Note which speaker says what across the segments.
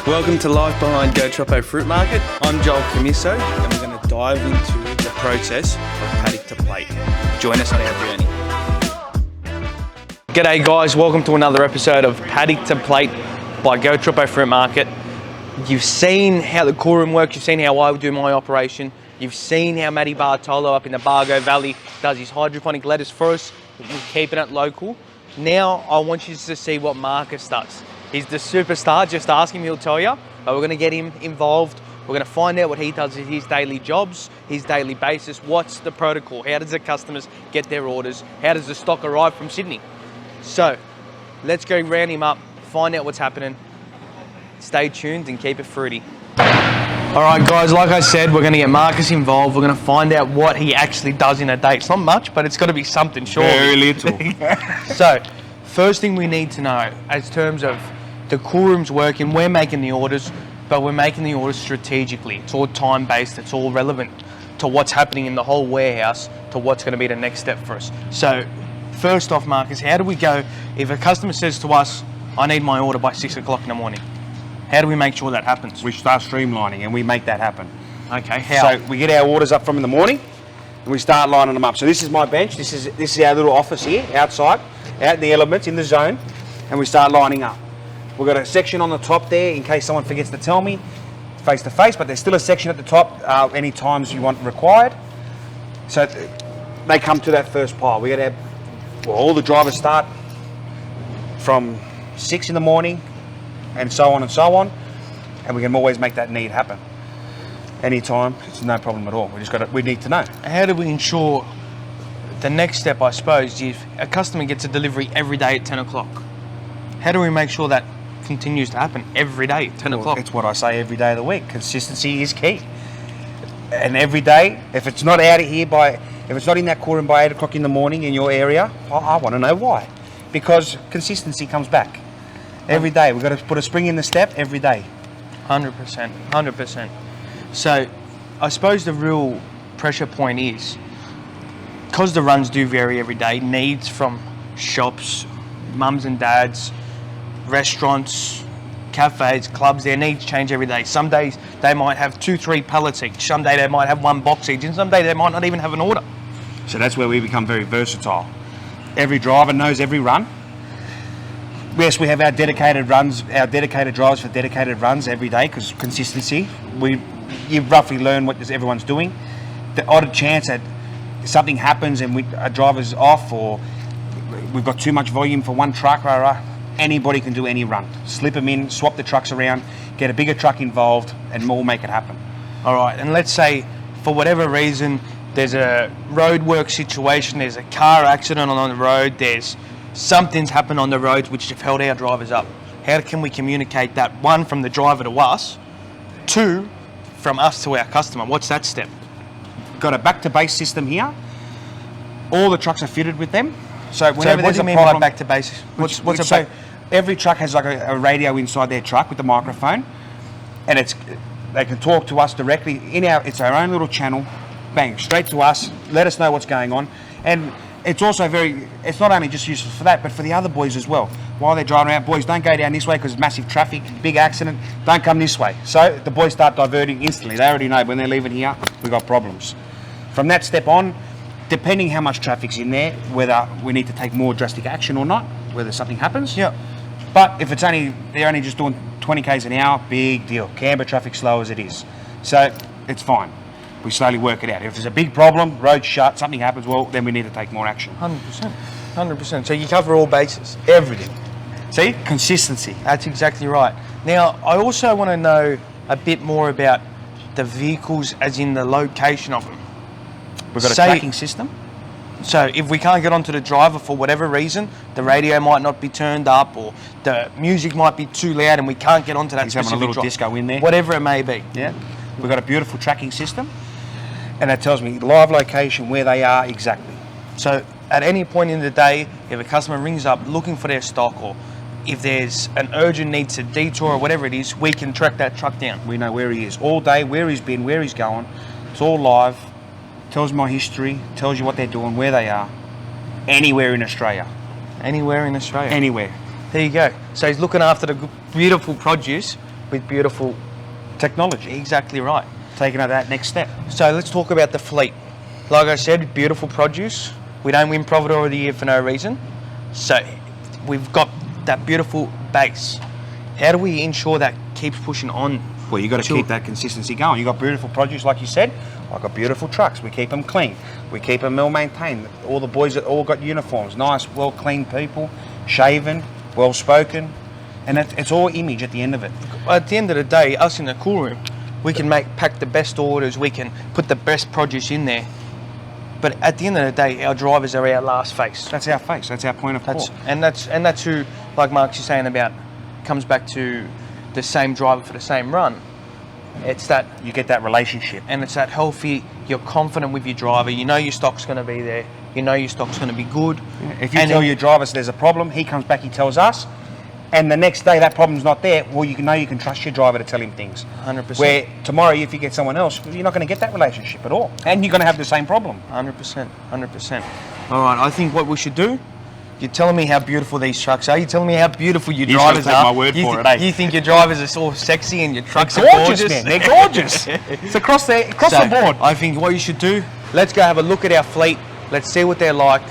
Speaker 1: Welcome to Life Behind Go Troppo Fruit Market. I'm Joel Camiso and we're going to dive into the process of paddock to plate. Join us on our journey. G'day guys, welcome to another episode of Paddock to Plate by Go Troppo Fruit Market. You've seen how the cool room works, you've seen how I do my operation, you've seen how Matty Bartolo up in the Bargo Valley does his hydroponic lettuce for us. We're keeping it local. Now I want you to see what Marcus does. He's the superstar, just ask him, he'll tell you. But we're gonna get him involved. We're gonna find out what he does in his daily jobs, his daily basis. What's the protocol? How does the customers get their orders? How does the stock arrive from Sydney? So, let's go round him up, find out what's happening. Stay tuned and keep it fruity. All right guys, like I said, we're gonna get Marcus involved. We're gonna find out what he actually does in a day. It's not much, but it's gotta be something, surely.
Speaker 2: Very little.
Speaker 1: So, first thing we need to know, as terms of the cool room's working, we're making the orders, but we're making the orders strategically. It's all time-based, it's all relevant to what's happening in the whole warehouse, to what's gonna be the next step for us. So, first off, Marcus, how do we go, if a customer says to us, I need my order by 6 o'clock in the morning, how do we make sure that happens?
Speaker 2: We start streamlining and we make that happen.
Speaker 1: Okay, how?
Speaker 2: So we get our orders up from in the morning and we start lining them up. So this is my bench, this is our little office here, outside, out in the elements, in the zone, and we start lining up. We've got a section on the top there in case someone forgets to tell me, face to face, but there's still a section at the top any times you want required. So they come to that first pile. We got to have, well, all the drivers start from 6 in the morning and so on, and we can always make that need happen. Anytime, it's no problem at all. We need to know.
Speaker 1: How do we ensure the next step, I suppose, if a customer gets a delivery every day at 10 o'clock, how do we make sure that continues to happen every day at 10 o'clock?
Speaker 2: It's what I say every day of the week. Consistency is key. And every day, if it's not out of here if it's not in that cool room by 8 o'clock in the morning in your area, I want to know why. Because consistency comes back. Every day, we've got to put a spring in the step every day.
Speaker 1: 100%, 100%. So, I suppose the real pressure point is, because the runs do vary every day, needs from shops, mums and dads, restaurants, cafes, clubs, their needs change every day. Some days they might have 2-3 pallets each, some day they might have 1 box each, and some day they might not even have an order.
Speaker 2: So that's where we become very versatile. Every driver knows every run. Yes, we have our dedicated runs, our dedicated drivers for dedicated runs every day because consistency. You roughly learn what everyone's doing. The odd chance that something happens and a driver's off or we've got too much volume for one truck, anybody can do any run. Slip them in, swap the trucks around, get a bigger truck involved, and we'll make it happen.
Speaker 1: All right, and let's say for whatever reason, there's a roadwork situation, there's a car accident on the road, there's something's happened on the roads which have held our drivers up. How can we communicate that, 1, from the driver to us, 2, from us to our customer? What's that step?
Speaker 2: Got a back to base system here. All the trucks are fitted with them. So whenever
Speaker 1: what do
Speaker 2: there's
Speaker 1: you
Speaker 2: a
Speaker 1: mean
Speaker 2: problem,
Speaker 1: by back to basics? What's a
Speaker 2: so
Speaker 1: back?
Speaker 2: every truck has like a radio inside their truck with the microphone, and they can talk to us directly it's our own little channel, bang, straight to us, let us know what's going on. And it's also it's not only just useful for that, but for the other boys as well. While they're driving around, boys, don't go down this way because there's massive traffic, big accident, don't come this way. So the boys start diverting instantly. They already know when they're leaving here, we've got problems. From that step on, depending how much traffic's in there, whether we need to take more drastic action or not, whether something happens.
Speaker 1: Yeah.
Speaker 2: But if they're only just doing 20 k's an hour, big deal. Canberra traffic slow as it is. So it's fine. We slowly work it out. If there's a big problem, road shut, something happens, well, then we need to take more action.
Speaker 1: 100%, 100%. So you cover all bases.
Speaker 2: Everything. See? Consistency.
Speaker 1: That's exactly right. Now, I also want to know a bit more about the vehicles, as in the location of them.
Speaker 2: We've got a tracking system.
Speaker 1: So if we can't get onto the driver for whatever reason, the radio might not be turned up or the music might be too loud and we can't get onto that
Speaker 2: He's
Speaker 1: specific
Speaker 2: having a little
Speaker 1: drive.
Speaker 2: disco in there.
Speaker 1: Whatever it may be.
Speaker 2: Yeah. We've got a beautiful tracking system and that tells me live location, where they are exactly.
Speaker 1: So at any point in the day, if a customer rings up looking for their stock or if there's an urgent need to detour or whatever it is, we can track that truck down.
Speaker 2: We know where he is all day, where he's been, where he's going. It's all live. Tells my history, tells you what they're doing, where they are. Anywhere in Australia.
Speaker 1: Anywhere in Australia?
Speaker 2: Anywhere.
Speaker 1: There you go. So he's looking after the beautiful produce with beautiful
Speaker 2: technology.
Speaker 1: Exactly right.
Speaker 2: Taking it that next step.
Speaker 1: So let's talk about the fleet. Like I said, beautiful produce. We don't win Providor of the Year for no reason. So we've got that beautiful base. How do we ensure that keeps pushing on?
Speaker 2: Well, you got to keep that consistency going. You got beautiful produce, like you said. I got beautiful trucks. We keep them clean. We keep them well maintained. All the boys that all got uniforms, nice, well clean people, shaven, well spoken, and it's all image at the end of it.
Speaker 1: At the end of the day, us in the cool room, we can pack the best orders. We can put the best produce in there. But at the end of the day, our drivers are our last face.
Speaker 2: That's our face. That's our point of call.
Speaker 1: And that's who, like Mark's saying about, comes back to the same driver for the same run. It's that
Speaker 2: you get that relationship,
Speaker 1: and it's that healthy. You're confident with your driver. You know your stock's going to be there. You know your stock's going to be good.
Speaker 2: Yeah. If you tell your drivers there's a problem, he comes back, he tells us, and the next day that problem's not there. Well, you know you can trust your driver to tell him things.
Speaker 1: 100%.
Speaker 2: Where tomorrow, if you get someone else, you're not going to get that relationship at all, and you're going to have the same problem.
Speaker 1: 100%. 100%. All right. I think what we should do. You're telling me how beautiful these trucks are. You're telling me how beautiful your drivers are.
Speaker 2: My word for it, eh?
Speaker 1: You think your drivers are so sexy and your trucks are
Speaker 2: gorgeous,
Speaker 1: gorgeous?
Speaker 2: man. They're gorgeous. It's across the board.
Speaker 1: I think what you should do, let's go have a look at our fleet. Let's see what they're like,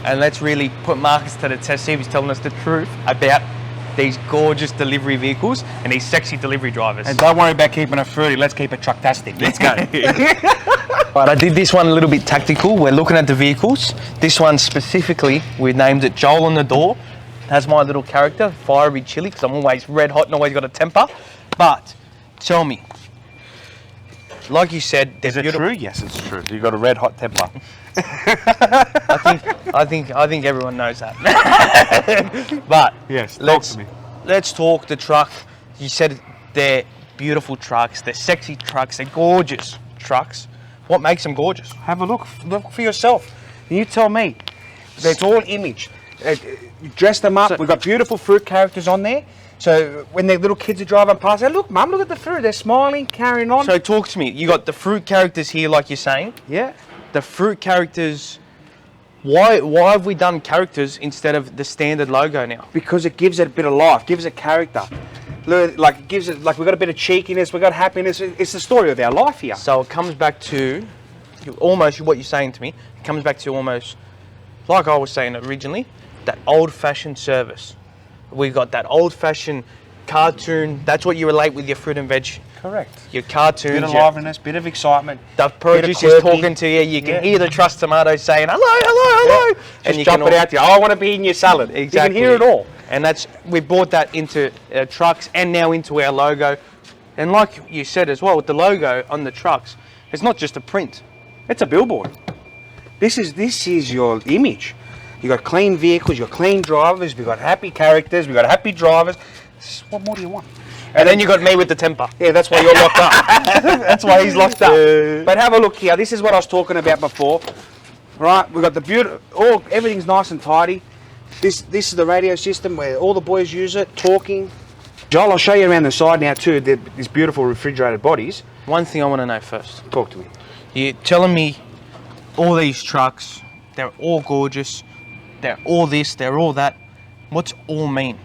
Speaker 1: and let's really put Marcus to the test. See if he's telling us the truth about these gorgeous delivery vehicles and these sexy delivery drivers.
Speaker 2: And don't worry about keeping it fruity. Let's keep it trucktastic. Let's go.
Speaker 1: Right, I did this one a little bit tactical. We're looking at the vehicles. This one specifically, we named it Joel on the door. That's my little character, fiery chili, because I'm always red hot and always got a temper. But tell me, like you said,
Speaker 2: is it true? Yes, it's true. You've got a red hot temper.
Speaker 1: I think everyone knows that. But
Speaker 2: yes, talk to me.
Speaker 1: Let's talk the truck. You said they're beautiful trucks. They're sexy trucks. They're gorgeous trucks. What makes them gorgeous?
Speaker 2: Have a look. Look for yourself. You tell me. It's all image. You dress them up. We've got beautiful fruit characters on there. So when the little kids are driving past, they look, Mum, look at the fruit. They're smiling, carrying on.
Speaker 1: So talk to me. You got the fruit characters here, like you're saying.
Speaker 2: Yeah.
Speaker 1: The fruit characters. Why have we done characters instead of the standard logo now?
Speaker 2: Because it gives it a bit of life, gives it character. Like it gives it, like we've got a bit of cheekiness, we've got happiness. It's the story of our life here.
Speaker 1: So it comes back to almost what you're saying to me. It comes back to almost like I was saying originally, that old-fashioned service. We've got that old-fashioned cartoon. That's what you relate with your fruit and veg.
Speaker 2: Correct.
Speaker 1: Your cartoons.
Speaker 2: Bit of liveliness, bit of excitement.
Speaker 1: The produce is talking to you. You can hear the trust tomatoes saying hello, hello, hello,
Speaker 2: and you jump it out to you. Oh, I want to be in your salad.
Speaker 1: Exactly.
Speaker 2: You can hear it all.
Speaker 1: And we brought that into trucks and now into our logo. And like you said as well, with the logo on the trucks, it's not just a print.
Speaker 2: It's a billboard. This is your image. You got clean vehicles, you got clean drivers, we've got happy characters, we've got happy drivers. What more do you want?
Speaker 1: And then you got me with the temper.
Speaker 2: Yeah, that's why you're locked up. That's why he's locked up. But have a look here. This is what I was talking about before. Right, we've got the everything's nice and tidy. This is the radio system where all the boys use it, talking. Joel, I'll show you around the side now too, these beautiful refrigerated bodies.
Speaker 1: One thing I want to know first.
Speaker 2: Talk to me.
Speaker 1: You're telling me all these trucks, they're all gorgeous, they're all this, they're all that. What's all mean?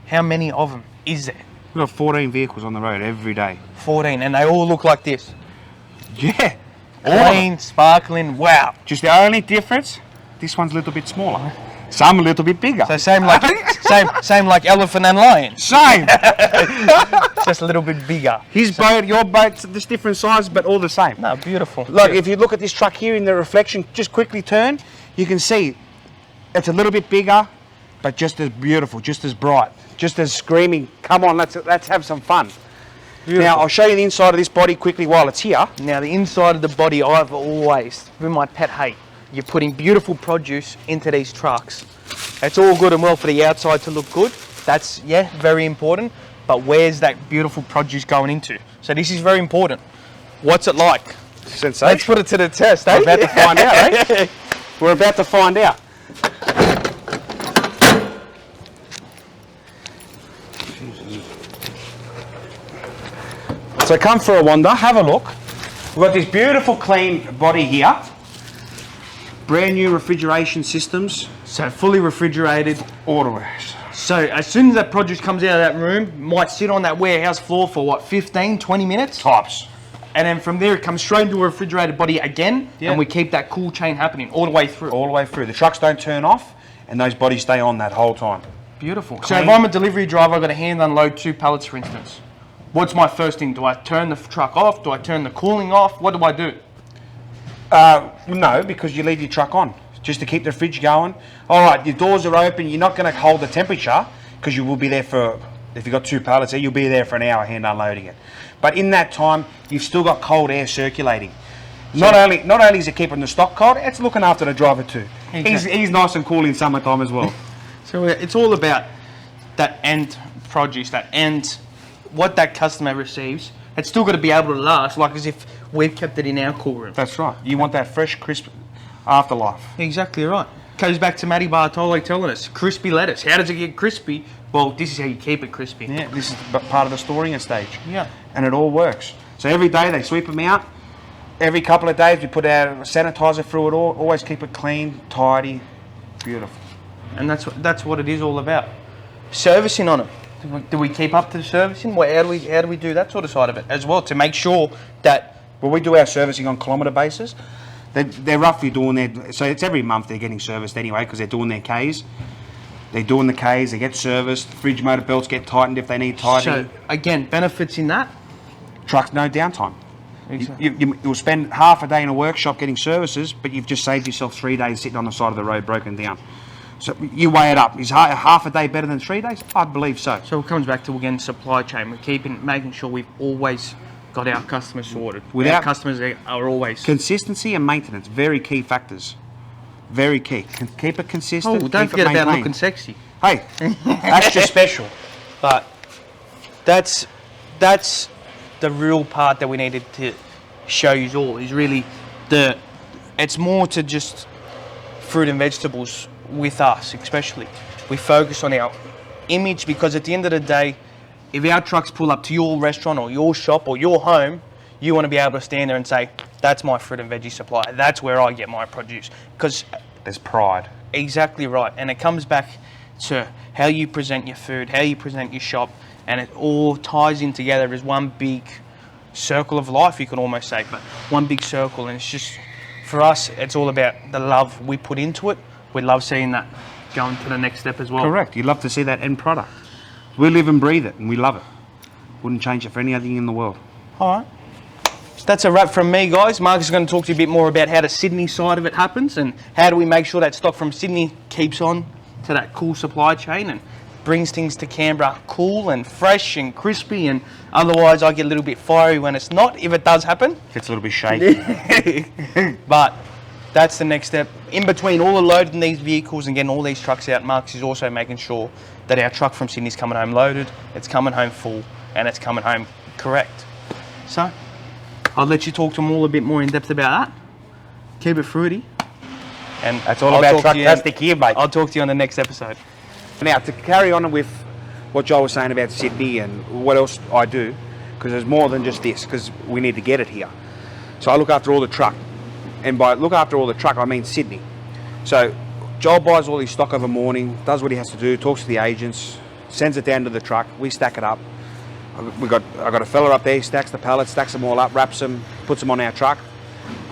Speaker 1: How many of them is there?
Speaker 2: We've got 14 vehicles on the road every day.
Speaker 1: 14, and they all look like this?
Speaker 2: Yeah.
Speaker 1: Clean, sparkling, wow.
Speaker 2: Just the only difference, this one's a little bit smaller. Some a little bit bigger.
Speaker 1: So same like elephant and lion.
Speaker 2: Same.
Speaker 1: Just a little bit bigger.
Speaker 2: His boat, your boat's just different size, but all the same.
Speaker 1: No, beautiful.
Speaker 2: Look, if you look at this truck here in the reflection, just quickly turn, you can see it's a little bit bigger, but just as beautiful, just as bright, just as screaming. Come on, let's have some fun. Beautiful. Now I'll show you the inside of this body quickly while it's here.
Speaker 1: Now the inside of the body, I've always been my pet hate. You're putting beautiful produce into these trucks. It's all good and well for the outside to look good. That's, yeah, very important. But where's that beautiful produce going into? So this is very important. What's it like?
Speaker 2: Sensational.
Speaker 1: Let's put it to the test, eh?
Speaker 2: We're about to find out, eh? We're about to find out. So come for a wander, have a look. We've got this beautiful clean body here. Brand new refrigeration systems.
Speaker 1: So fully refrigerated.
Speaker 2: Autowash.
Speaker 1: So as soon as that produce comes out of that room, might sit on that warehouse floor for what, 15, 20 minutes?
Speaker 2: Tops.
Speaker 1: And then from there, it comes straight into a refrigerated body again,
Speaker 2: Yeah.
Speaker 1: and we keep that cool chain happening all the way through.
Speaker 2: All the way through. The trucks don't turn off, and those bodies stay on that whole time.
Speaker 1: Beautiful. So if I'm a delivery driver, I've got to hand unload 2 pallets, for instance. What's my first thing? Do I turn the truck off? Do I turn the cooling off? What do I do?
Speaker 2: No, because you leave your truck on, just to keep the fridge going. All right, your doors are open. You're not going to hold the temperature, because you will be there for, if you've got 2 pallets there, you'll be there for an hour hand unloading it. But in that time, you've still got cold air circulating. Not only is it keeping the stock cold, it's looking after the driver too.
Speaker 1: Exactly.
Speaker 2: He's nice and cool in summertime as well.
Speaker 1: So it's all about that end produce, that end, what that customer receives. It's still got to be able to last, like as if we've kept it in our cool room.
Speaker 2: That's right. You want that fresh, crisp afterlife.
Speaker 1: Exactly right. Goes back to Matty Bartolo telling us, crispy lettuce. How does it get crispy? Well, this is how you keep it crispy.
Speaker 2: Yeah, this is part of the storing stage.
Speaker 1: Yeah.
Speaker 2: And it all works. So every day they sweep them out. Every couple of days we put out a sanitizer through it all. Always keep it clean, tidy, beautiful.
Speaker 1: And that's what it is all about. Servicing on it. Do we keep up to the servicing? How do we do that sort of side of it as well to make sure that?
Speaker 2: Well, we do our servicing on kilometre basis. They're roughly doing their, so it's every month they're getting serviced anyway because they're doing their Ks. They're doing the Ks, they get serviced, fridge motor belts get tightened if they need tightening.
Speaker 1: So, again, benefits in that?
Speaker 2: Trucks, no downtime.
Speaker 1: Exactly.
Speaker 2: You'll spend half a day in a workshop getting services, but you've just saved yourself 3 days sitting on the side of the road broken down. So you weigh it up. Is half a day better than 3 days? I believe so.
Speaker 1: So it comes back to, again, supply chain. We're making sure we've always got our customers sorted. Our customers are always...
Speaker 2: Consistency and maintenance, very key factors. Very key. Keep it consistent.
Speaker 1: Oh, don't forget about looking sexy.
Speaker 2: Hey, extra special.
Speaker 1: But that's the real part that we needed to show you all, is really it's more to just fruit and vegetables with us, especially. We focus on our image because at the end of the day, if our trucks pull up to your restaurant or your shop or your home, you want to be able to stand there and say, that's my fruit and veggie supplier. That's where I get my produce. Because
Speaker 2: there's pride.
Speaker 1: Exactly right. And it comes back to how you present your food, how you present your shop, and it all ties in together as one big circle of life, you can almost say, but one big circle. And it's just, for us, it's all about the love we put into it. We love seeing that going to the next step as well.
Speaker 2: Correct. You'd love to see that end product. We live and breathe it, and we love it. Wouldn't change it for any other thing in the world.
Speaker 1: All right. That's a wrap from me, guys. Marcus is going to talk to you a bit more about how the Sydney side of it happens and how do we make sure that stock from Sydney keeps on to that cool supply chain and brings things to Canberra cool and fresh and crispy, and otherwise I get a little bit fiery when it's not, if it does happen.
Speaker 2: Gets a little bit shaky.
Speaker 1: But that's the next step. In between all the loading these vehicles and getting all these trucks out, Marcus is also making sure that our truck from Sydney's coming home loaded, it's coming home full, and it's coming home correct. So I'll let you talk to them all a bit more in depth about that. Keep it fruity. And
Speaker 2: that's all about Trucktastic here, mate.
Speaker 1: I'll talk to you on the next episode.
Speaker 2: Now, to carry on with what Joel was saying about Sydney and what else I do, because there's more than just this, because we need to get it here. So I look after all the truck. And by look after all the truck, I mean Sydney. So Joel buys all his stock over morning, does what he has to do, talks to the agents, sends it down to the truck, we stack it up. I got a fella up there, he stacks the pallets, stacks them all up, wraps them, puts them on our truck.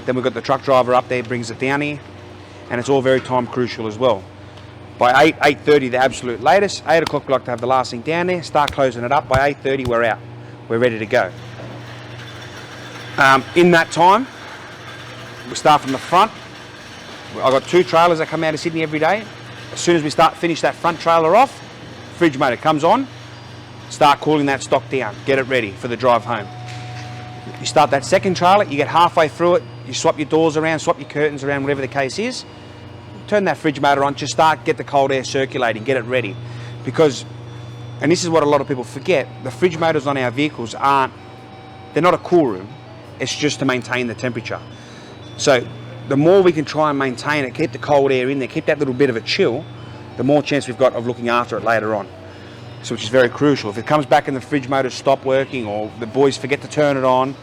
Speaker 2: Then we've got the truck driver up there, brings it down here, and it's all very time crucial as well. By 8:30, the absolute latest, 8 o'clock we like to have the last thing down there, start closing it up. By 8:30 we're out, we're ready to go. In that time, we start from the front. I've got 2 trailers that come out of Sydney every day. As soon as we finish that front trailer off, fridge motor comes on, start cooling that stock down, get it ready for the drive home. You start that second trailer, you get halfway through it, you swap your doors around, swap your curtains around, whatever the case is, turn that fridge motor on, just get the cold air circulating, get it ready. Because, and this is what a lot of people forget, the fridge motors on our vehicles they're not a cool room, it's just to maintain the temperature. So the more we can try and maintain it, keep the cold air in there, keep that little bit of a chill, the more chance we've got of looking after it later on. So which is very crucial. If it comes back and the fridge motors stop working or the boys forget to turn it on,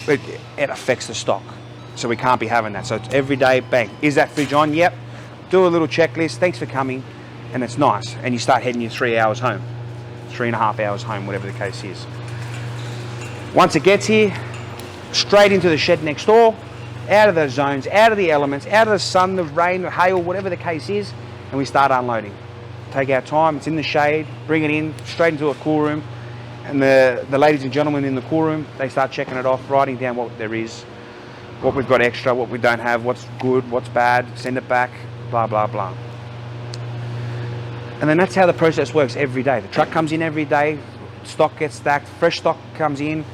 Speaker 2: it affects the stock. So we can't be having that. So it's every day, bang. Is that fridge on? Yep. Do a little checklist. Thanks for coming. and it's nice. And you start heading your 3 hours home, 3.5 hours home, whatever the case is. Once it gets here, straight into the shed next door, out of those zones, out of the elements, out of the sun, the rain, the hail, whatever the case is, and we start unloading. Take our time, it's in the shade, bring it in, straight into a cool room, and the ladies and gentlemen in the cool room, they start checking it off, writing down what there is, what we've got extra, what we don't have, what's good, what's bad, send it back, blah, blah, blah. And then that's how the process works every day. The truck comes in every day, stock gets stacked, fresh stock comes in,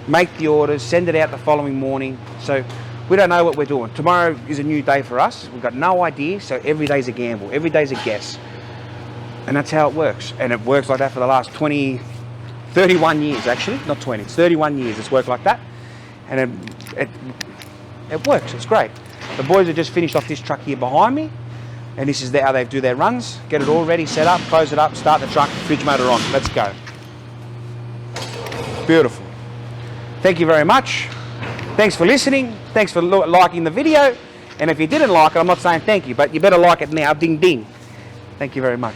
Speaker 2: make the orders, send it out the following morning. So we don't know what we're doing. Tomorrow is a new day for us. We've got no idea, so every day's a gamble. Every day's a guess. And that's how it works. And it works like that for the last 31 years actually, not 20, it's 31 years it's worked like that. And it works, it's great. The boys have just finished off this truck here behind me, and this is how they do their runs. Get it all ready, set up, close it up, start the truck, fridge motor on, let's go. Beautiful. Thank you very much. Thanks for listening, thanks for liking the video, and if you didn't like it, I'm not saying thank you, but you better like it now, ding ding. Thank you very much.